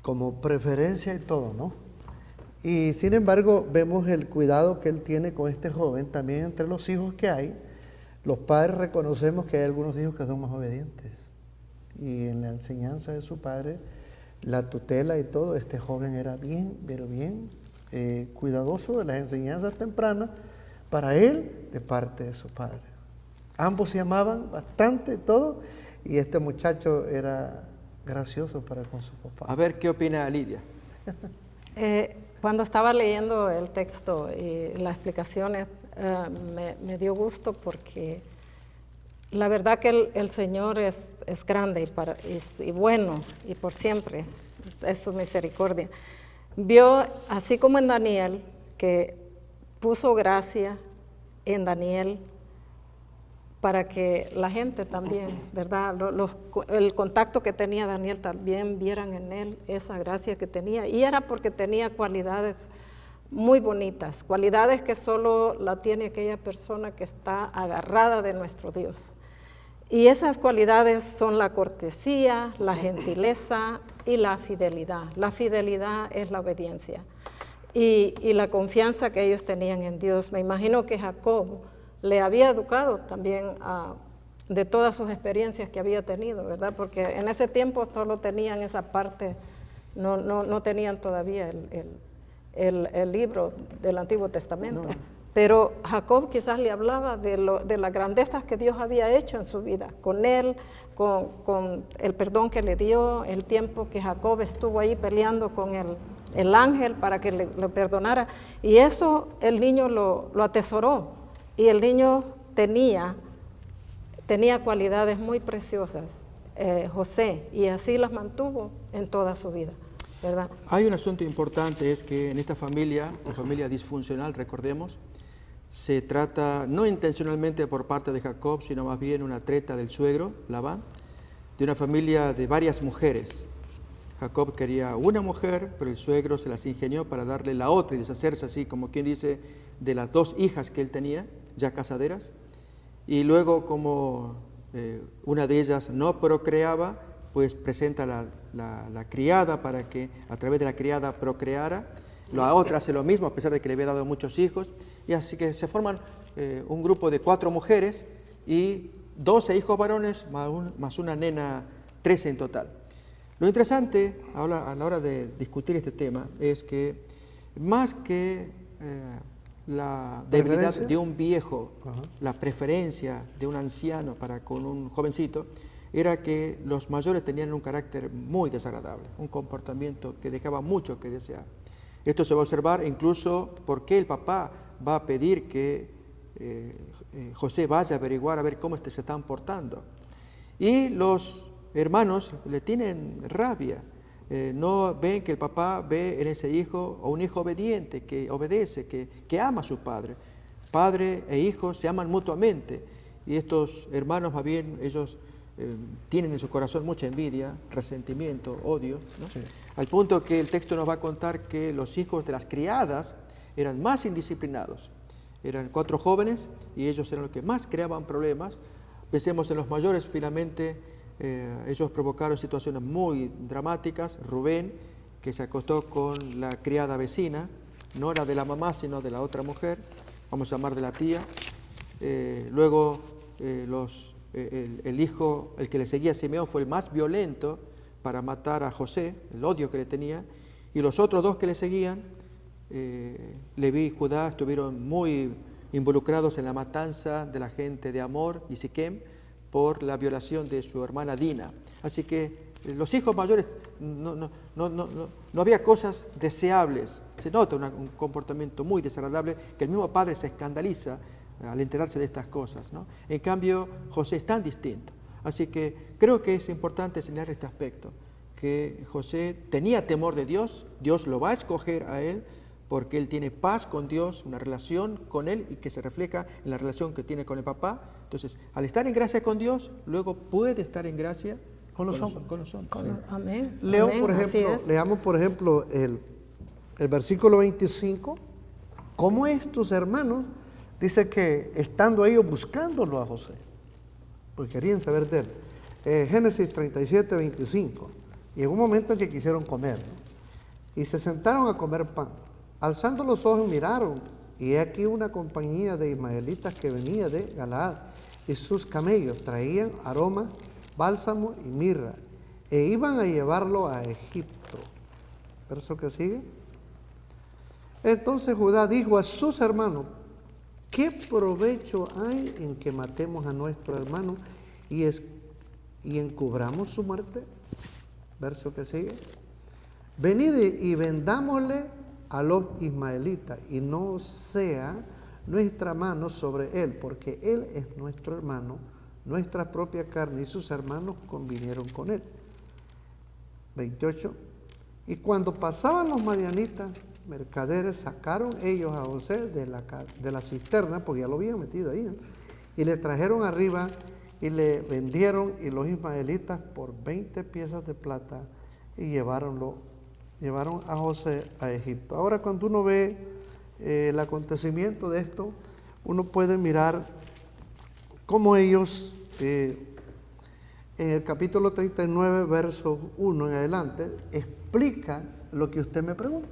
como preferencia y todo, ¿no? Y sin embargo, vemos el cuidado que él tiene con este joven. También entre los hijos que hay, los padres reconocemos que hay algunos hijos que son más obedientes. Y en la enseñanza de su padre, la tutela y todo, este joven era bien, pero bien cuidadoso de las enseñanzas tempranas para él de parte de su padre. Ambos se amaban bastante todo, y este muchacho era gracioso para con su papá. A ver, ¿qué opina Lidia? Cuando estaba leyendo el texto y las explicaciones, me dio gusto, porque la verdad que el Señor es grande y bueno, y por siempre es su misericordia. vio, así como en Daniel, que puso gracia en Daniel para que la gente también, ¿verdad? El contacto que tenía Daniel también vieran en él esa gracia que tenía. Y era porque tenía cualidades muy bonitas, cualidades que solo la tiene aquella persona que está agarrada de nuestro Dios. Y esas cualidades son la cortesía, la gentileza y la fidelidad. La fidelidad es la obediencia y la confianza que ellos tenían en Dios. Me imagino que Jacob le había educado también de todas sus experiencias que había tenido, ¿verdad? Porque en ese tiempo solo tenían esa parte, no tenían todavía el libro del Antiguo Testamento. No. Pero Jacob quizás le hablaba de las grandezas que Dios había hecho en su vida, con él, con el perdón que le dio, el tiempo que Jacob estuvo ahí peleando con el ángel para que le perdonara. Y eso el niño lo atesoró, y el niño tenía cualidades muy preciosas, José, y así las mantuvo en toda su vida, ¿verdad? Hay un asunto importante, es que en esta familia, la familia disfuncional, recordemos, se trata no intencionalmente por parte de Jacob, sino más bien una treta del suegro, Labán, de una familia de varias mujeres. Jacob quería una mujer, pero el suegro se las ingenió para darle la otra y deshacerse así, como quien dice, de las dos hijas que él tenía, ya casaderas. Y luego, como una de ellas no procreaba, pues presenta la criada para que a través de la criada procreara. La otra hace lo mismo, a pesar de que le había dado muchos hijos. Y así que se forman un grupo de 4 mujeres y 12 hijos varones, más una nena, 13 en total. Lo interesante a la hora de discutir este tema es que más que la debilidad de un viejo, la preferencia de un anciano para con un jovencito, era que los mayores tenían un carácter muy desagradable, un comportamiento que dejaba mucho que desear. Esto se va a observar incluso porque el papá va a pedir que José vaya a averiguar a ver cómo se están portando. Y los hermanos le tienen rabia, no ven que el papá ve en ese hijo o un hijo obediente, que obedece, que ama a su padre. Padre e hijo se aman mutuamente, y estos hermanos más bien ellos tienen en su corazón mucha envidia, resentimiento, odio, ¿no? Sí. Al punto que el texto nos va a contar que los hijos de las criadas eran más indisciplinados. Eran 4 jóvenes y ellos eran los que más creaban problemas. Pensemos en los mayores, finalmente ellos provocaron situaciones muy dramáticas. Rubén, que se acostó con la criada vecina, no era de la mamá sino de la otra mujer, vamos a llamar de la tía. Luego el hijo, el que le seguía a Simeón, fue el más violento para matar a José, el odio que le tenía, y los otros 2 que le seguían, Leví y Judá, estuvieron muy involucrados en la matanza de la gente de Amor y Siquem por la violación de su hermana Dina. Así que los hijos mayores no había cosas deseables, se nota un comportamiento muy desagradable que el mismo padre se escandaliza al enterarse de estas cosas, ¿no? En cambio, José es tan distinto. Así que creo que es importante señalar este aspecto, que José tenía temor de Dios, Dios lo va a escoger a él, porque él tiene paz con Dios, una relación con él y que se refleja en la relación que tiene con el papá. Entonces, al estar en gracia con Dios, luego puede estar en gracia con los hombres. Amén. Leamos, por ejemplo, el versículo 25. ¿Cómo es tus hermanos? Dice que estando ellos buscándolo a José, porque querían saber de él. Génesis 37, 25. Y en un momento en que quisieron comer, ¿no? Y se sentaron a comer pan. Alzando los ojos miraron, y he aquí una compañía de ismaelitas que venía de Galaad, y sus camellos traían aroma, bálsamo y mirra, e iban a llevarlo a Egipto. Verso que sigue. Entonces Judá dijo a sus hermanos: ¿qué provecho hay en que matemos a nuestro hermano y encubramos su muerte? Verso que sigue. Venid y vendámosle a los ismaelitas, y no sea nuestra mano sobre él, porque él es nuestro hermano, nuestra propia carne, y sus hermanos convinieron con él. 28. Y cuando pasaban los madianitas, mercaderes, sacaron ellos a José de la cisterna, porque ya lo habían metido ahí, ¿no? Y le trajeron arriba y le vendieron, y los ismaelitas por 20 piezas de plata, y llevaron a José a Egipto. Ahora, cuando uno ve el acontecimiento de esto, uno puede mirar cómo ellos, en el capítulo 39, verso 1 en adelante, explica lo que usted me pregunta,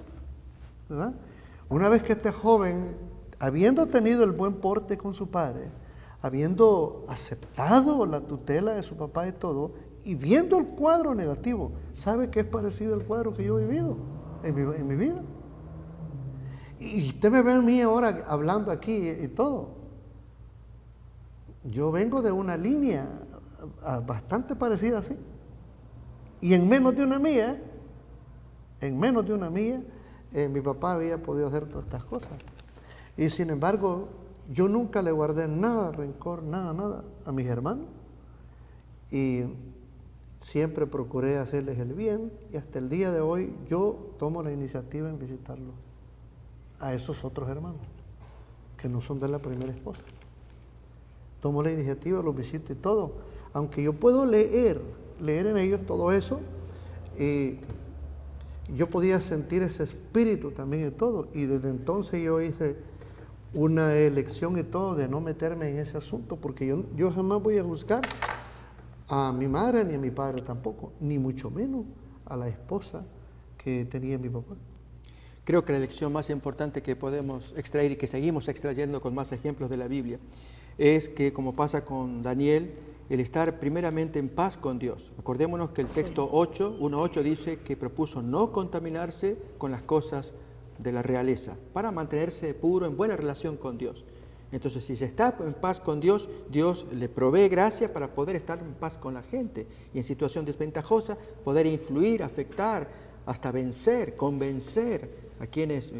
¿verdad? Una vez que este joven, habiendo tenido el buen porte con su padre, habiendo aceptado la tutela de su papá y todo, y viendo el cuadro negativo, ¿sabe que es parecido al cuadro que yo he vivido en mi vida? Y usted me ve a mí ahora hablando aquí y todo. Yo vengo de una línea bastante parecida así. Y en menos de una milla, mi papá había podido hacer todas estas cosas. Y sin embargo, yo nunca le guardé nada, rencor, nada a mis hermanos. Y siempre procuré hacerles el bien. Y hasta el día de hoy yo tomo la iniciativa en visitarlos a esos otros hermanos que no son de la primera esposa. Tomo la iniciativa, los visito y todo. Aunque yo puedo leer en ellos todo eso, yo podía sentir ese espíritu también y todo. Y desde entonces yo hice una elección y todo de no meterme en ese asunto, porque yo jamás voy a juzgar a mi madre ni a mi padre tampoco, ni mucho menos a la esposa que tenía mi papá. Creo que la lección más importante que podemos extraer y que seguimos extrayendo con más ejemplos de la Biblia es que, como pasa con Daniel, el estar primeramente en paz con Dios. Acordémonos que el texto 1.8 dice que propuso no contaminarse con las cosas de la realeza para mantenerse puro en buena relación con Dios. Entonces, si se está en paz con Dios, Dios le provee gracia para poder estar en paz con la gente y en situación desventajosa poder influir, afectar, hasta vencer, convencer a quienes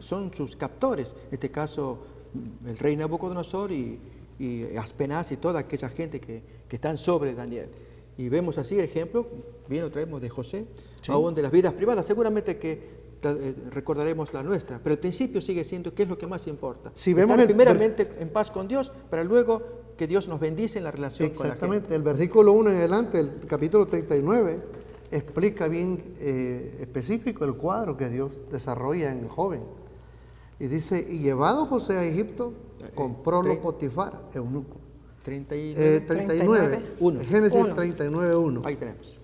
son sus captores, en este caso el rey Nabucodonosor y Aspenaz y toda aquella gente que están sobre Daniel. Y vemos así el ejemplo, bien lo traemos de José, sí, aún de las vidas privadas, seguramente que recordaremos la nuestra, pero el principio sigue siendo qué es lo que más importa. Si vemos primeramente en paz con Dios, para luego que Dios nos bendice en la relación con la gente. Exactamente, el versículo 1 en adelante, el capítulo 39, explica bien específico el cuadro que Dios desarrolla en el joven. Y dice, y llevado José a Egipto, comprólo Potifar, eunuco. 39, Génesis 39, 1. Ahí tenemos.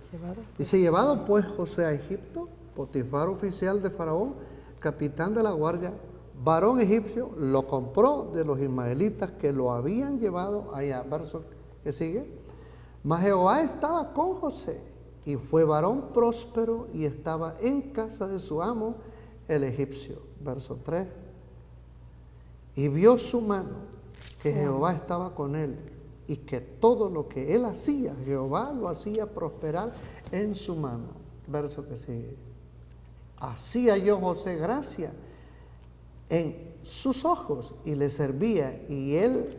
Dice, llevado pues José a Egipto, Potifar, oficial de Faraón, capitán de la guardia, varón egipcio, lo compró de los ismaelitas que lo habían llevado allá. Verso que sigue. Mas Jehová estaba con José, y fue varón próspero, y estaba en casa de su amo, el egipcio. Verso 3. Y vio su mano, que Jehová estaba con él, y que todo lo que él hacía, Jehová lo hacía prosperar en su mano. Verso que sigue. Hacía yo José gracia en sus ojos, y le servía, y él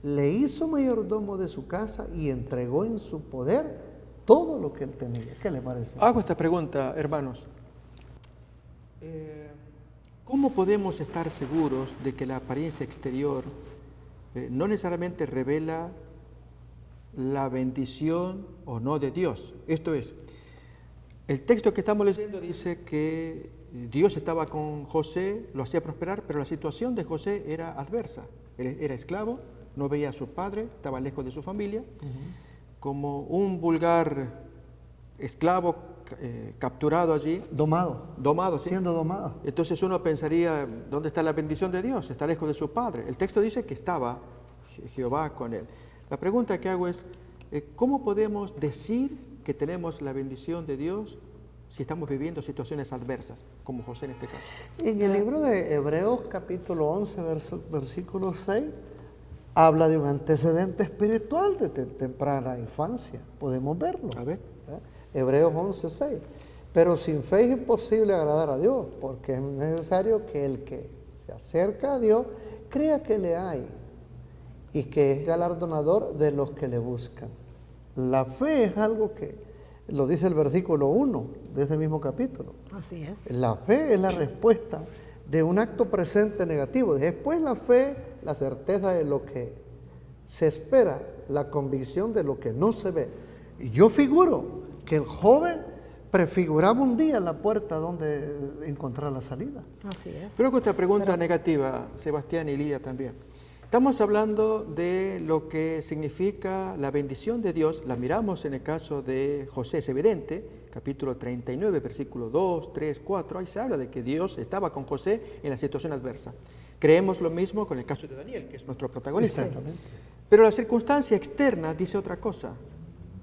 le hizo mayordomo de su casa, y entregó en su poder todo lo que él tenía. ¿Qué le parece? Hago esta pregunta, hermanos. ¿Cómo podemos estar seguros de que la apariencia exterior no necesariamente revela la bendición o no de Dios? Esto es, el texto que estamos leyendo dice que Dios estaba con José, lo hacía prosperar, pero la situación de José era adversa. Él era esclavo, no veía a su padre, estaba lejos de su familia. Como un vulgar esclavo capturado allí. Domado, ¿sí? Siendo domado. Entonces uno pensaría, ¿dónde está la bendición de Dios? Está lejos de su padre. El texto dice que estaba Jehová con él. La pregunta que hago es, ¿cómo podemos decir que tenemos la bendición de Dios si estamos viviendo situaciones adversas, como José en este caso? En el libro de Hebreos, capítulo 11, versículo 6, habla de un antecedente espiritual de temprana infancia. Podemos verlo. A ver. Hebreos 11, 6. Pero sin fe es imposible agradar a Dios, porque es necesario que el que se acerca a Dios crea que le hay y que es galardonador de los que le buscan. La fe es algo que Lo dice el versículo 1 de ese mismo capítulo. Así es. La fe es la respuesta de un acto presente negativo. Después la fe, la certeza de lo que se espera, la convicción de lo que no se ve. Y yo figuro que el joven prefiguraba un día la puerta donde encontrar la salida. Así es. Creo que otra pregunta negativa, Sebastián y Lidia también. Estamos hablando de lo que significa la bendición de Dios, la miramos en el caso de José, es evidente, capítulo 39, versículo 2, 3, 4, ahí se habla de que Dios estaba con José en la situación adversa. Creemos lo mismo con el caso de Daniel, que es nuestro protagonista. Exactamente. Pero la circunstancia externa dice otra cosa.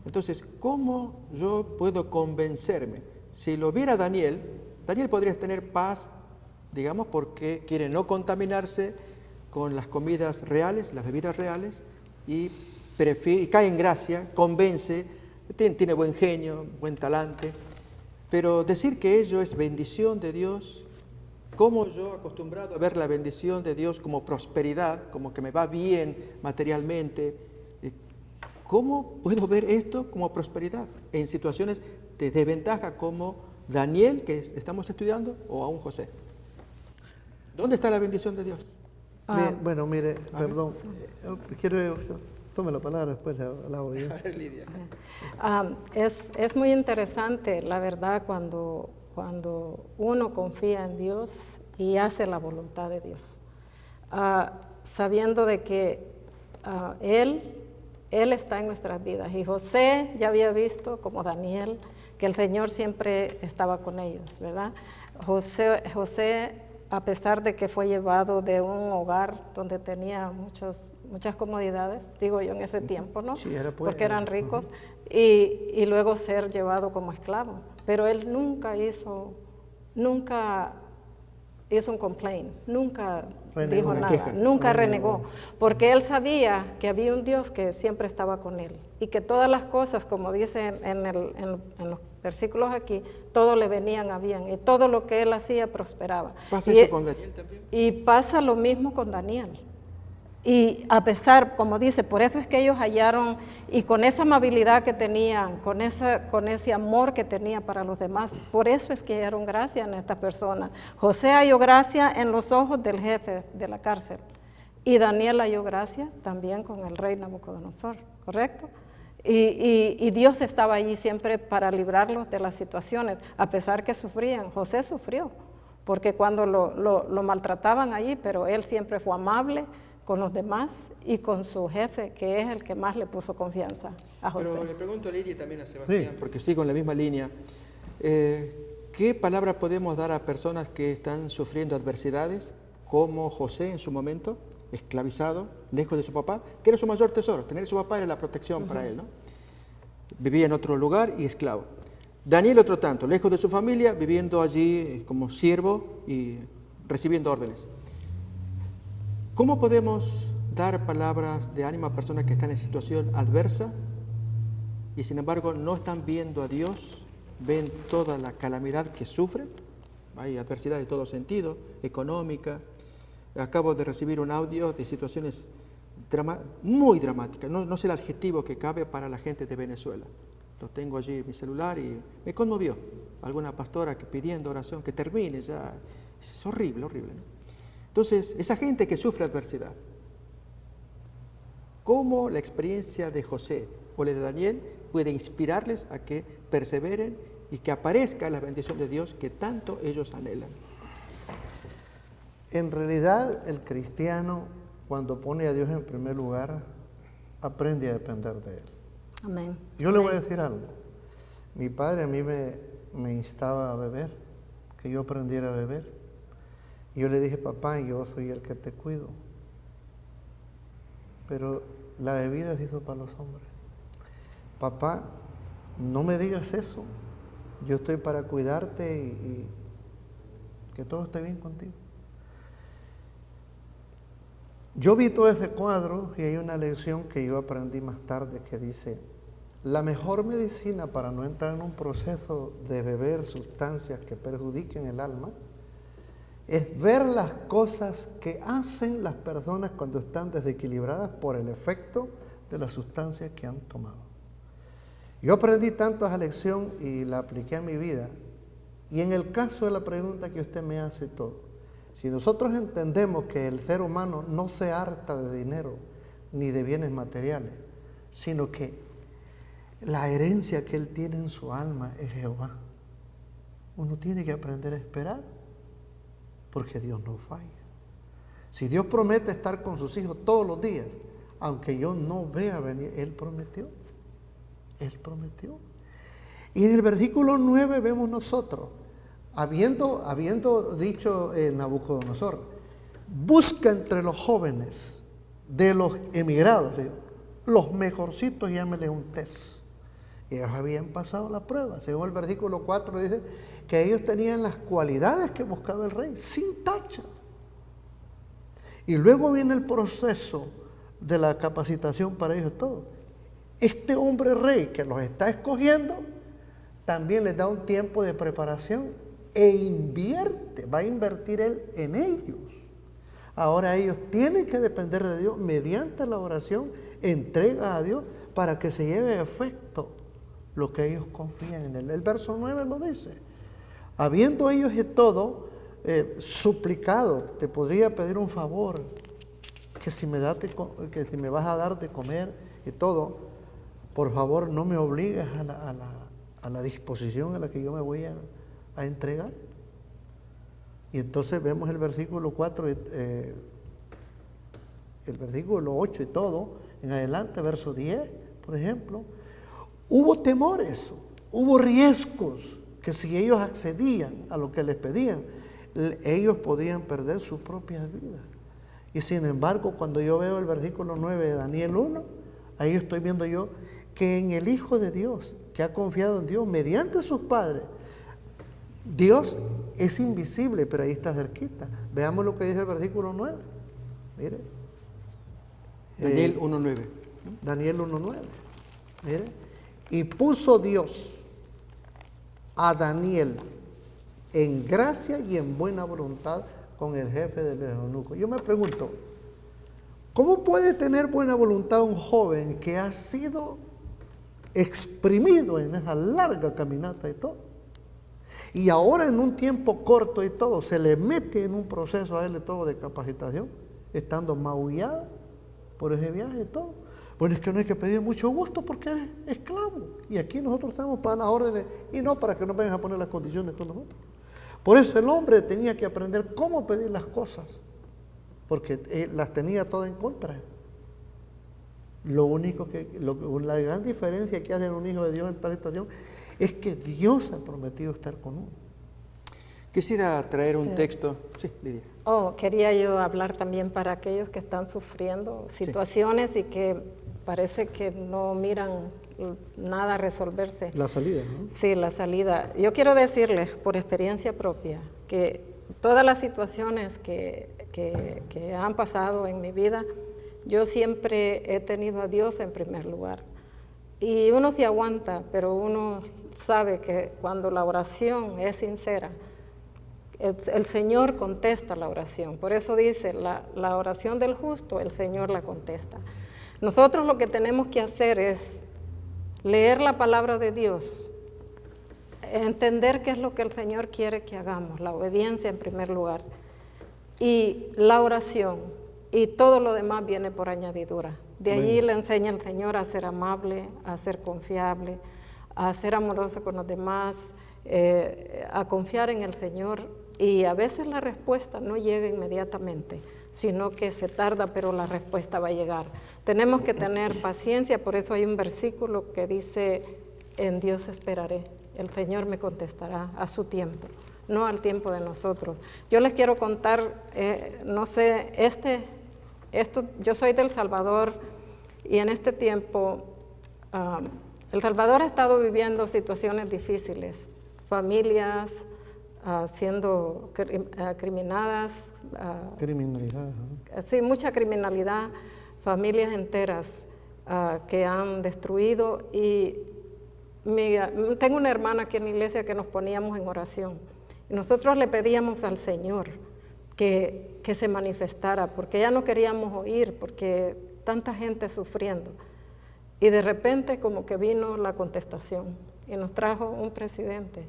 Entonces, ¿cómo yo puedo convencerme? Si lo viera Daniel, Daniel podría tener paz, digamos, porque quiere no contaminarse con las comidas reales, las bebidas reales, y cae en gracia, convence, tiene buen genio, buen talante, pero decir que ello es bendición de Dios, como yo acostumbrado a ver la bendición de Dios como prosperidad, como que me va bien materialmente, ¿cómo puedo ver esto como prosperidad en situaciones de desventaja como Daniel, que estamos estudiando, o aún José? ¿Dónde está la bendición de Dios? Bueno, mire, perdón, quiero, tome la palabra después, la hago yo. Lidia. Es muy interesante, la verdad, cuando uno confía en Dios y hace la voluntad de Dios, sabiendo de que Él está en nuestras vidas. Y José ya había visto, como Daniel, que el Señor siempre estaba con ellos, ¿verdad? José, a pesar de que fue llevado de un hogar donde tenía muchas comodidades, digo yo en ese tiempo, ¿no? Sí, porque eran ricos, y luego ser llevado como esclavo. Pero él nunca hizo un complaint, nunca dijo nada, nunca renegó, porque él sabía que había un Dios que siempre estaba con él y que todas las cosas, como dice en los versículos aquí, todo le venían a bien y todo lo que él hacía prosperaba. ¿Pasa eso con Daniel también? Y pasa lo mismo con Daniel. Y a pesar, como dice, por eso es que ellos hallaron, y con esa amabilidad que tenían, con ese amor que tenía para los demás, por eso es que hallaron gracia en estas personas. José halló gracia en los ojos del jefe de la cárcel, y Daniel halló gracia también con el rey Nabucodonosor, ¿correcto? Y Dios estaba allí siempre para librarlos de las situaciones, a pesar que sufrían. José sufrió, porque cuando lo maltrataban allí, pero él siempre fue amable con los demás y con su jefe, que es el que más le puso confianza a José. Pero le pregunto a Lidia y también a Sebastián, porque sigo en la misma línea. ¿Qué palabra podemos dar a personas que están sufriendo adversidades, como José en su momento, esclavizado, lejos de su papá, que era su mayor tesoro? Tener a su papá era la protección para él, ¿no? Vivía en otro lugar y esclavo. Daniel otro tanto, lejos de su familia, viviendo allí como siervo y recibiendo órdenes. ¿Cómo podemos dar palabras de ánimo a personas que están en situación adversa y sin embargo no están viendo a Dios, ven toda la calamidad que sufren? Hay adversidad de todo sentido, económica. Acabo de recibir un audio de situaciones muy dramáticas, no sé el adjetivo que cabe para la gente de Venezuela. Lo tengo allí en mi celular y me conmovió. Alguna pastora que pidiendo oración, que termine ya. Es horrible, horrible, ¿no? Entonces, esa gente que sufre adversidad, ¿cómo la experiencia de José o la de Daniel puede inspirarles a que perseveren y que aparezca la bendición de Dios que tanto ellos anhelan? En realidad, el cristiano, cuando pone a Dios en primer lugar, aprende a depender de Él. Amén. Yo le voy a decir algo. Mi padre a mí me instaba a beber, que yo aprendiera a beber. Y yo le dije, papá, yo soy el que te cuido. Pero la bebida se hizo para los hombres. Papá, no me digas eso. Yo estoy para cuidarte y que todo esté bien contigo. Yo vi todo ese cuadro y hay una lección que yo aprendí más tarde que dice, la mejor medicina para no entrar en un proceso de beber sustancias que perjudiquen el alma es ver las cosas que hacen las personas cuando están desequilibradas por el efecto de las sustancias que han tomado. Yo aprendí tanto esa lección y la apliqué a mi vida. Y en el caso de la pregunta que usted me hace todo, si nosotros entendemos que el ser humano no se harta de dinero ni de bienes materiales, sino que la herencia que él tiene en su alma es Jehová, uno tiene que aprender a esperar, porque Dios no falla. Si Dios promete estar con sus hijos todos los días, aunque yo no vea venir, Él prometió. Él prometió. Y en el versículo 9 vemos nosotros, habiendo dicho Nabucodonosor, busca entre los jóvenes de los emigrados, los mejorcitos, llámele un test. Ellos habían pasado la prueba. Según el versículo 4 dice que ellos tenían las cualidades que buscaba el rey, sin tacha. Y luego viene el proceso de la capacitación para ellos todos. Este hombre rey que los está escogiendo, también les da un tiempo de preparación e va a invertir él en ellos. Ahora ellos tienen que depender de Dios mediante la oración, entrega a Dios para que se lleve a efecto lo que ellos confían en él. El verso 9 lo dice. Habiendo ellos y todo suplicado, te podría pedir un favor, que si me vas a dar de comer y todo, por favor no me obligues a la disposición a la que yo me voy a entregar. Y entonces vemos el versículo 4, el versículo 8 y todo, en adelante, verso 10, por ejemplo. Hubo temores, hubo riesgos, que si ellos accedían a lo que les pedían, ellos podían perder sus propias vidas. Y sin embargo, cuando yo veo el versículo 9 de Daniel 1, ahí estoy viendo yo que en el Hijo de Dios, que ha confiado en Dios mediante sus padres, Dios es invisible, pero ahí está cerquita. Veamos lo que dice el versículo 9. Mire. Daniel 1.9. Daniel 1.9. Mire. Y puso Dios a Daniel en gracia y en buena voluntad con el jefe de los eunucos. Yo me pregunto, ¿cómo puede tener buena voluntad un joven que ha sido exprimido en esa larga caminata y todo? Y ahora en un tiempo corto y todo, se le mete en un proceso a él de todo de capacitación, estando maullado por ese viaje y todo. Bueno, es que no hay que pedir mucho gusto porque eres esclavo. Y aquí nosotros estamos para las órdenes y no para que nos vengan a poner las condiciones con nosotros. Por eso el hombre tenía que aprender cómo pedir las cosas, porque él las tenía todas en contra. Lo único la gran diferencia que hace un hijo de Dios en tal situación es que Dios ha prometido estar con uno. Quisiera traer un texto. Sí, Lidia. Quería yo hablar también para aquellos que están sufriendo situaciones y que parece que no miran nada resolverse. La salida, ¿no? Sí, la salida. Yo quiero decirles por experiencia propia que todas las situaciones que han pasado en mi vida, yo siempre he tenido a Dios en primer lugar. Y uno se aguanta, pero uno sabe que cuando la oración es sincera, el Señor contesta la oración. Por eso dice, la oración del justo, el Señor la contesta. Nosotros lo que tenemos que hacer es leer la palabra de Dios, entender qué es lo que el Señor quiere que hagamos, la obediencia en primer lugar, y la oración, y todo lo demás viene por añadidura. De allí le enseña el Señor a ser amable, a ser confiable, a ser amoroso con los demás, a confiar en el Señor, y a veces la respuesta no llega inmediatamente, sino que se tarda, pero la respuesta va a llegar. Tenemos que tener paciencia, por eso hay un versículo que dice, en Dios esperaré, el Señor me contestará a su tiempo, no al tiempo de nosotros. Yo les quiero contar, no sé, yo soy del Salvador, y en este tiempo, El Salvador ha estado viviendo situaciones difíciles, familias siendo criminadas. Criminalidad. Sí, mucha criminalidad, familias enteras que han destruido. Y tengo una hermana aquí en la iglesia que nos poníamos en oración. Y nosotros le pedíamos al Señor que se manifestara, porque ya no queríamos oír, porque tanta gente sufriendo. Y de repente como que vino la contestación y nos trajo un presidente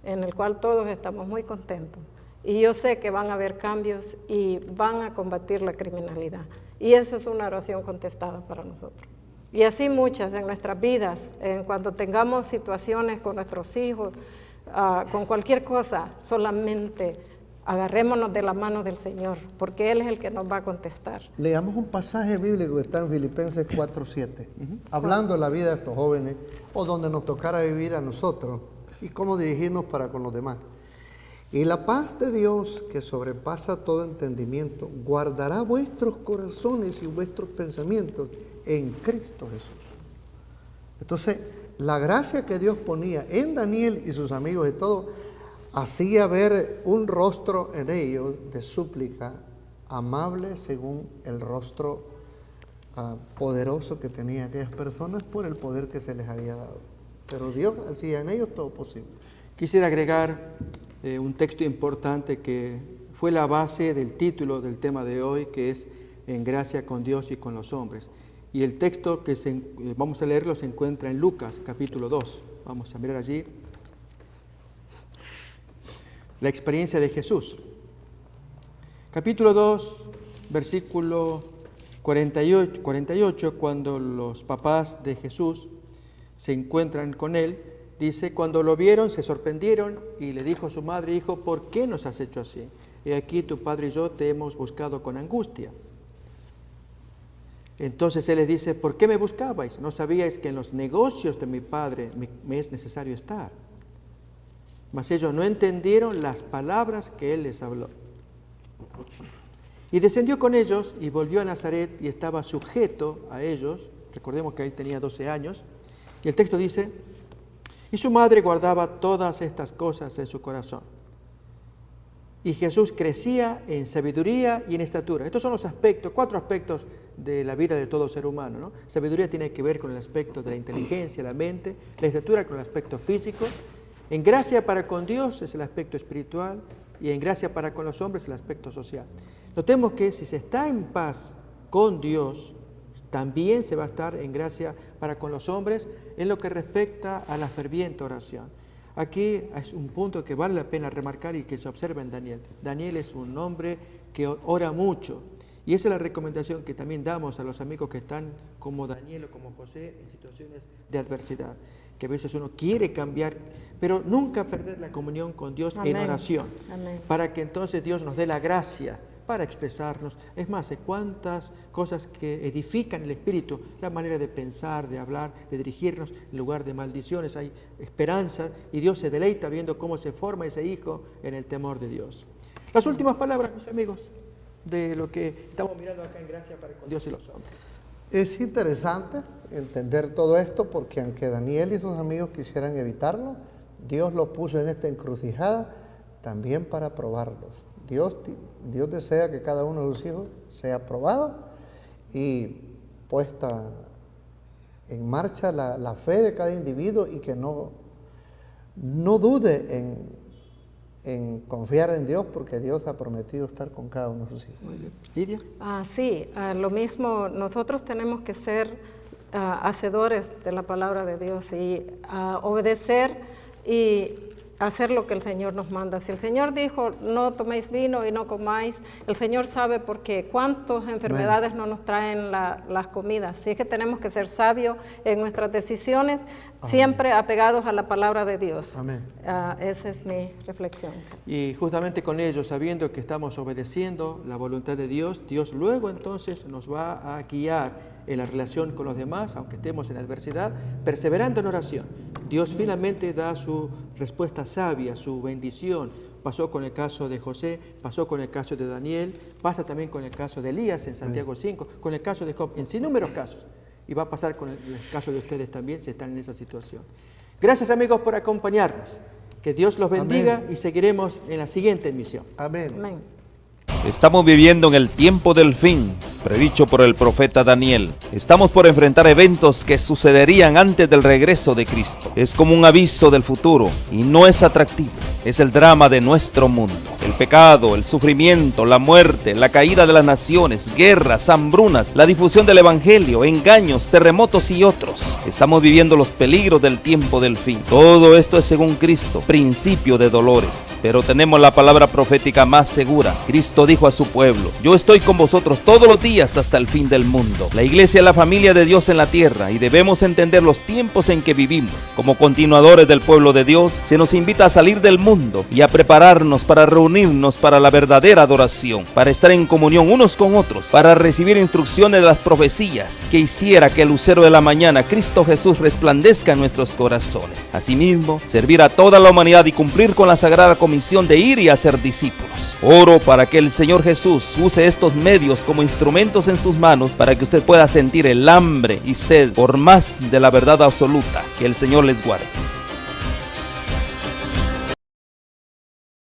en el cual todos estamos muy contentos. Y yo sé que van a haber cambios y van a combatir la criminalidad. Y esa es una oración contestada para nosotros. Y así muchas en nuestras vidas, cuando tengamos situaciones con nuestros hijos, con cualquier cosa, solamente agarrémonos de la mano del Señor, porque Él es el que nos va a contestar. Leamos un pasaje bíblico que está en Filipenses 4:7, hablando de la vida de estos jóvenes, o donde nos tocara vivir a nosotros, y cómo dirigirnos para con los demás. Y la paz de Dios, que sobrepasa todo entendimiento, guardará vuestros corazones y vuestros pensamientos en Cristo Jesús. Entonces, la gracia que Dios ponía en Daniel y sus amigos y todo, hacía ver un rostro en ellos de súplica, amable según el rostro poderoso que tenían aquellas personas por el poder que se les había dado. Pero Dios hacía en ellos todo posible. Quisiera agregar un texto importante que fue la base del título del tema de hoy, que es En gracia con Dios y con los hombres. Y el texto que vamos a leerlo se encuentra en Lucas, capítulo 2. Vamos a mirar allí la experiencia de Jesús. Capítulo 2, versículo 48, cuando los papás de Jesús se encuentran con él, dice, cuando lo vieron se sorprendieron y le dijo a su madre, hijo, ¿por qué nos has hecho así? He aquí tu padre y yo te hemos buscado con angustia. Entonces él les dice, ¿por qué me buscabais? ¿No sabíais que en los negocios de mi padre me es necesario estar? Mas ellos no entendieron las palabras que él les habló. Y descendió con ellos y volvió a Nazaret y estaba sujeto a ellos. Recordemos que él tenía 12 años. Y el texto dice, y su madre guardaba todas estas cosas en su corazón. Y Jesús crecía en sabiduría y en estatura. Estos son los aspectos, 4 aspectos de la vida de todo ser humano, ¿no? Sabiduría tiene que ver con el aspecto de la inteligencia, la mente, la estatura con el aspecto físico. En gracia para con Dios es el aspecto espiritual y en gracia para con los hombres el aspecto social. Notemos que si se está en paz con Dios, también se va a estar en gracia para con los hombres en lo que respecta a la ferviente oración. Aquí es un punto que vale la pena remarcar y que se observa en Daniel. Daniel es un hombre que ora mucho. Y esa es la recomendación que también damos a los amigos que están como Daniel o como José en situaciones de adversidad. Que a veces uno quiere cambiar, pero nunca perder la comunión con Dios en oración. Amén. Para que entonces Dios nos dé la gracia para expresarnos. Es más, hay cuántas cosas que edifican el espíritu, la manera de pensar, de hablar, de dirigirnos, en lugar de maldiciones, hay esperanza y Dios se deleita viendo cómo se forma ese hijo en el temor de Dios. Las últimas palabras, mis amigos, de lo que estamos mirando acá en Gracia para con Dios y los hombres. Es interesante entender todo esto porque aunque Daniel y sus amigos quisieran evitarlo, Dios los puso en esta encrucijada también para probarlos. Dios desea que cada uno de sus hijos sea probado y puesta en marcha la fe de cada individuo y que no dude en confiar en Dios porque Dios ha prometido estar con cada uno de sus hijos. Muy bien. ¿Lidia? Sí, lo mismo, nosotros tenemos que ser hacedores de la palabra de Dios y obedecer y hacer lo que el Señor nos manda. Si el Señor dijo, no toméis vino y no comáis, el Señor sabe por qué, cuántas enfermedades no nos traen las comidas. Así es que tenemos que ser sabios en nuestras decisiones, siempre apegados a la palabra de Dios. Amén. Esa es mi reflexión. Y justamente con ello, sabiendo que estamos obedeciendo la voluntad de Dios, Dios luego entonces nos va a guiar en la relación con los demás, aunque estemos en adversidad, perseverando en oración. Dios finalmente da su respuesta sabia, su bendición. Pasó con el caso de José, pasó con el caso de Daniel, pasa también con el caso de Elías en Santiago 5, con el caso de Job, en sinnúmeros casos. Y va a pasar con el caso de ustedes también si están en esa situación. Gracias, amigos, por acompañarnos. Que Dios los bendiga. Amén. Y seguiremos en la siguiente emisión. Amén. Amén. Estamos viviendo en el tiempo del fin. predicho por el profeta Daniel. Estamos por enfrentar eventos que sucederían antes del regreso de Cristo. Es como un aviso del futuro y no es atractivo. Es el drama de nuestro mundo. El pecado, el sufrimiento, la muerte, la caída de las naciones, guerras, hambrunas, la difusión del evangelio, engaños, terremotos y otros. Estamos viviendo los peligros del tiempo del fin. Todo esto es según Cristo, principio de dolores. Pero tenemos la palabra profética más segura. Cristo dijo a su pueblo: yo estoy con vosotros todos los días hasta el fin del mundo. La iglesia es la familia de Dios en la tierra y debemos entender los tiempos en que vivimos. Como continuadores del pueblo de Dios, se nos invita a salir del mundo y a prepararnos para reunirnos para la verdadera adoración, para estar en comunión unos con otros, para recibir instrucciones de las profecías que hiciera que el lucero de la mañana, Cristo Jesús, resplandezca en nuestros corazones. Asimismo, servir a toda la humanidad y cumplir con la sagrada comisión de ir y hacer discípulos. Oro para que el Señor Jesús use estos medios como instrumentos en sus manos para que usted pueda sentir el hambre y sed por más de la verdad absoluta. Que el Señor les guarde.